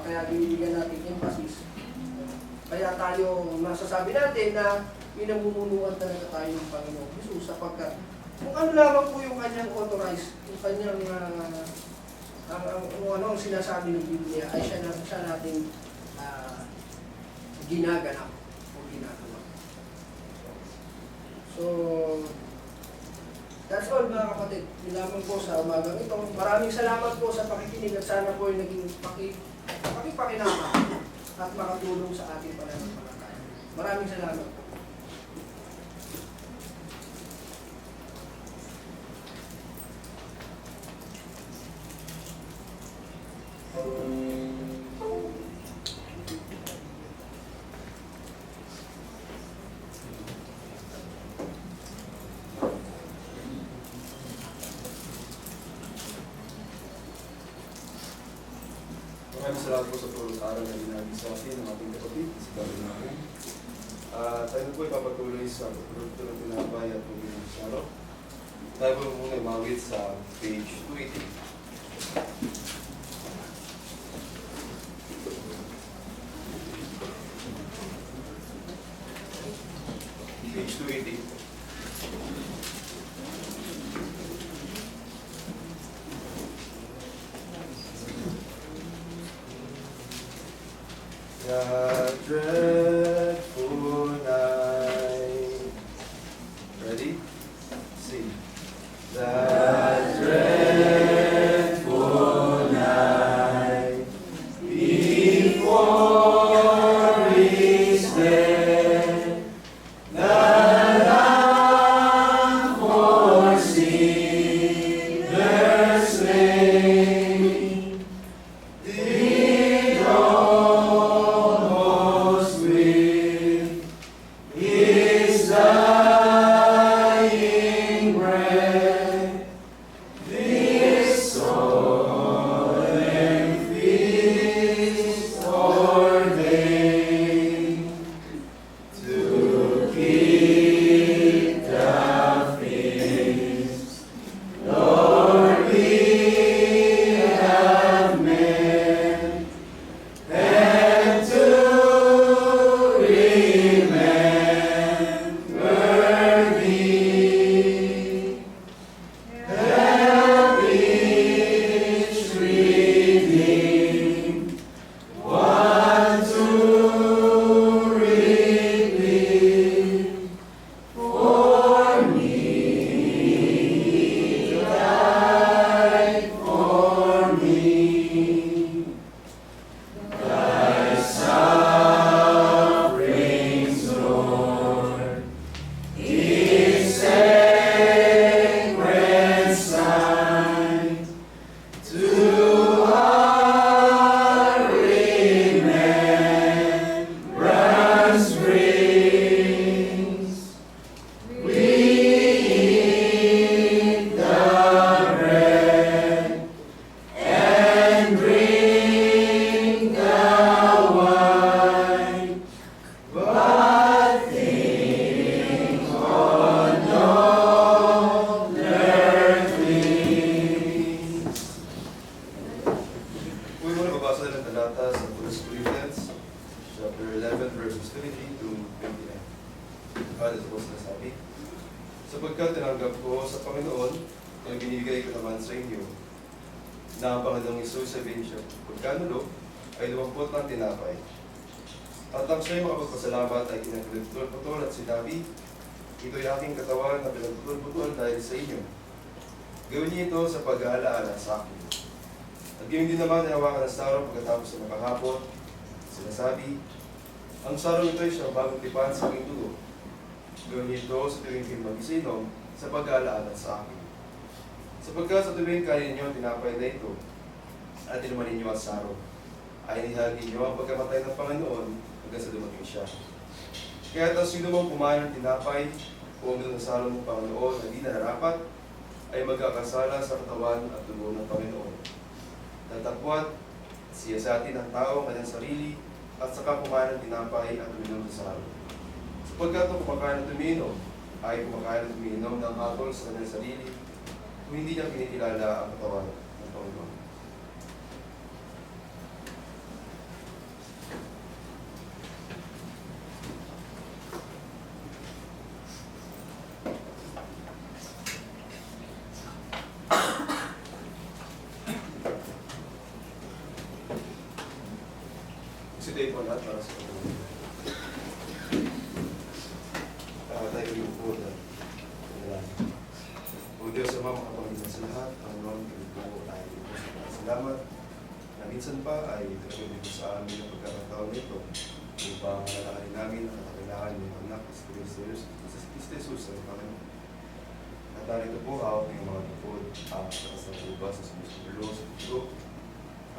kaya binibigyan natin emphasis. Kaya tayo masasabi natin na pinamumunuan talaga tayo ng Panginoon Jesus sapagkat kung ano lamang po yung kanyang authorized, yung kanyang ang sinasabi ng Biblia ay siya natin ginaganap o ginagawa. So, that's all mga kapatid. Yun lamang po sa umagang ito. Maraming salamat po sa pakikinig at sana po ay naging pakipakinama at makatulong sa ating pananampalataya. Maraming salamat po. Maraming salamat po sa puro sa araw na ginagawa sa atin ng ating kapatid, si David namin. Tayo po ipapatuloy sa produkto ng tinapay at tubig ng saro. Tayo po muna umawit sa page 280. Page 280. The dreadful night. Ready? Sing. The dreadful night before His death, the Lamb for sinners slain, did almost with His dying breath, this solemn feast ordained to keep the feast. Lord, we have met and to remember Thee. Help each redeemed one to repeat. For me, died for me. Thy sufferings, Lord, is sacred sign to our remembrance brings. We eat the bread and drink the wine, but think on no earthly things. Kung mo nababasa ng talata sa 1 Corinthians, chapter 11, verses 23 to 29. Ano ito po sinasabi? Sapagkat tinanggap ko sa Panginoon ang binibigay ko naman sa inyo, na ang Panginoong Isus sa Bensya, pagkanulo, ay 20 ng tinapay. At ang siya'y makapagpasalamat ay pinagputol-putol at sinabi, ito'y aking katawan na pinagputol-putol dahil sa inyo. Gawin niyo ito sa pag-aalaala sa akin. At gawin din naman ay hawakan ng sarong pagkatapos ng makahapon. Sinasabi, ang sarong ito ay siyang bagong tipan sa aking dugo. Gawin niyo ito sa tuwing kayo mag-isinom sa pag-aalaala sa akin. Sapagkat sa tuwing kanin niyo ang tinapay na ito, at inumanin niyo ang sarong, ay nihagi niyo ang pagkamatay ng Panginoon hanggang sa dumating siya. Kaya tas sino mong kumain ng tinapay o uminom ng sarong ng Panginoon na di nararapat, ay magkakasala sa katawan at dugo ng Panginoon. Tatapwat siya sa atin ang tao ang kanyang sarili at saka kumain ng tinapay at uminom ng sarong. Sapagkat ang kumakain at uminom ay kumakain at uminom ng hatol sa kanyang sarili kung hindi niya kinikilala ang katawan ng Panginoon. Excitate mo lahat para sa pagkakas. Tayo yung po na o Diyos sa mga makapagitan sa lahat, Panginoon, kami po tayo po sa salamat na minsan pa ay ituloy dito sa amin ang pagkakataon nito upang lalakarin namin ang kailangan ng anak sa Kristo Jesus ang Panginoon. At narito po hawak ng mga tupod sa kasang sa sumusulo, sa puso,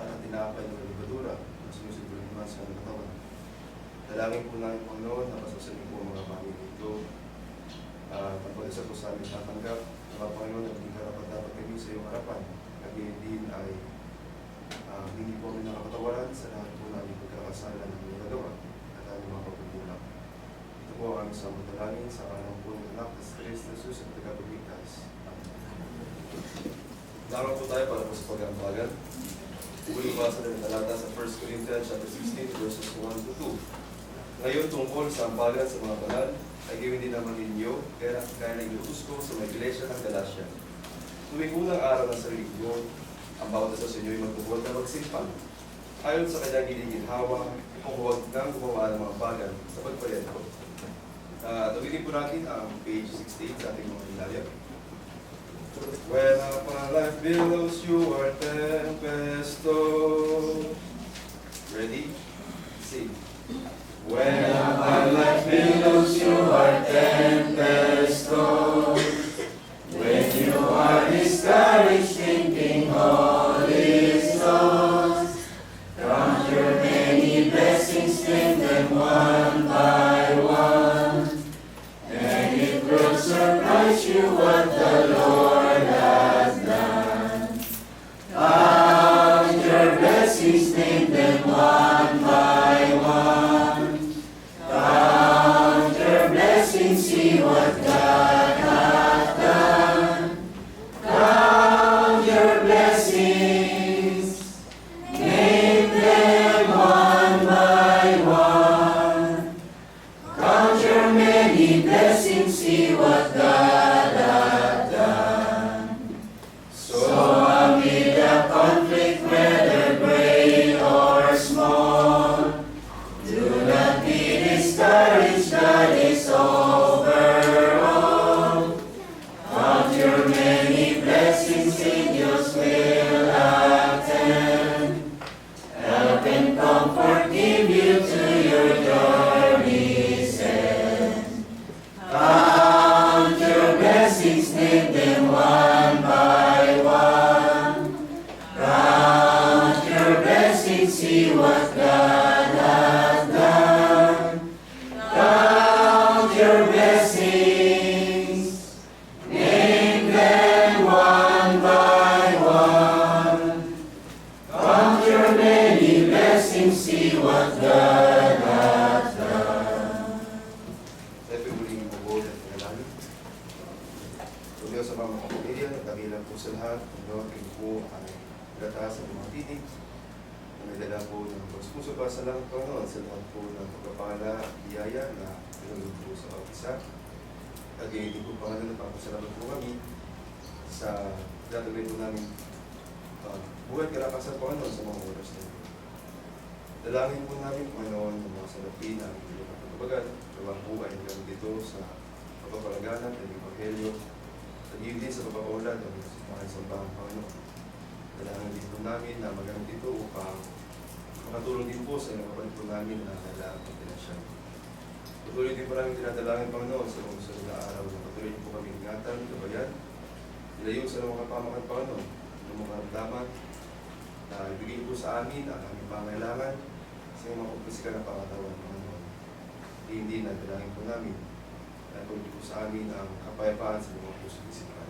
at ang tinapay ng libadura na sumusulo naman sa katawan. Dalangin po namin, Panginoon, na pasasanin po ang mga pamilya ito. Pagpag-isa po sa amin tatanggap, mga Panginoon, at hindi karapat dapat kami sa iyong harapan. At din ay hindi po kami nakakatawaran sa lahat po namin pagkakasalan ng mga nagawa at aming mga pagkukulang. Ito po ang aming samudalangin sa kalang po ng anak na si Kristo Jesus at tagapagligtas. Darang po tayo para po sa pag-ambagan. Uli ba sa talata sa 1 Corinthians chapter 16 verses 1 to 2. Ngayon tungkol sa ambagan sa mga banal, ay gawin din naman ninyo, kaya nag-iutos ko sa mga iglesia ng Galatia. Tuwing unang araw ng sarili ko, ang bawat isa sa inyo ay magbubuhat na magsimpang. Ayon sa kanyang giniginhawa, kung huwag nang gumawa ng mga bagan sa pagpayad ko. Tawagin po natin ang page 68 sa ating mga Hilalya. When upon life billows you are tempesto. Ready? Sing. When upon life billows you are tempesto, when you are discouraged thinking all is lost, count your many blessings, name them one by one, and it will surprise you what the Lord has done. Count your blessings, name them one by one. Count your blessings, see what God hath done. Count your blessings, name them one by one. Count your many blessings, see what God hath done. So amid the conflict, whether great or small, do not be discouraged, God is over all. Count your many blessings, angels will attend. Help and comfort give you to your journey's end. Count your blessings, name them one by one. Count your blessings, see what God hath done. Count your blessings, name them one by one. Count your many blessings, see what God hath done. Tayo po muling bubuhat at panalangin. So Diyos sa mga kapamilya, nagkabilang po sa lahat, Panginoon, kayo po ay gataas ng mga titig. May dala po ng puso pa sa lang, Panginoon, sa lahat po ng pagpapala at biyaya na pinulog po sa bawat isa. At ganyan din po, Panginoon, napapasalamat po kami sa gagawin po namin buhay kalakasan, Panginoon, sa mga oras na ito. Dalangin po namin, Panginoon, ng mga salapi na ang hindi kapagbagal. Gawang po ay gamit dito sa pagpapalaganan ng Ebanghelyo. At yun din sa pagpapaulad ng mga sambahan, Panginoon. Dalangin din po namin na magamit ito upang makatulong din po sa ilang kapatid po namin na kailangan ng pinasyan. Patuloy din po namin dinadalangin, Panginoon, sa mga susunod na araw na patuloy din po kami ingatan, gabayan, ilayo sa mga pamakan, Panginoon, ng mga karamdaman na ibigay po sa amin ang aming pangailangan sa mga kumpisikal na pangatawan, Panginoon. Hindi na dalangin po namin na patuloy po sa amin ang kapayapaan sa mga puso isipan.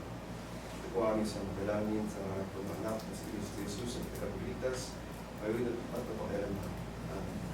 Ito po aming sa dalangin sa mga anak na si Kristo Jesus at tagapagligtas, ngayon at kapakailanman. Amen.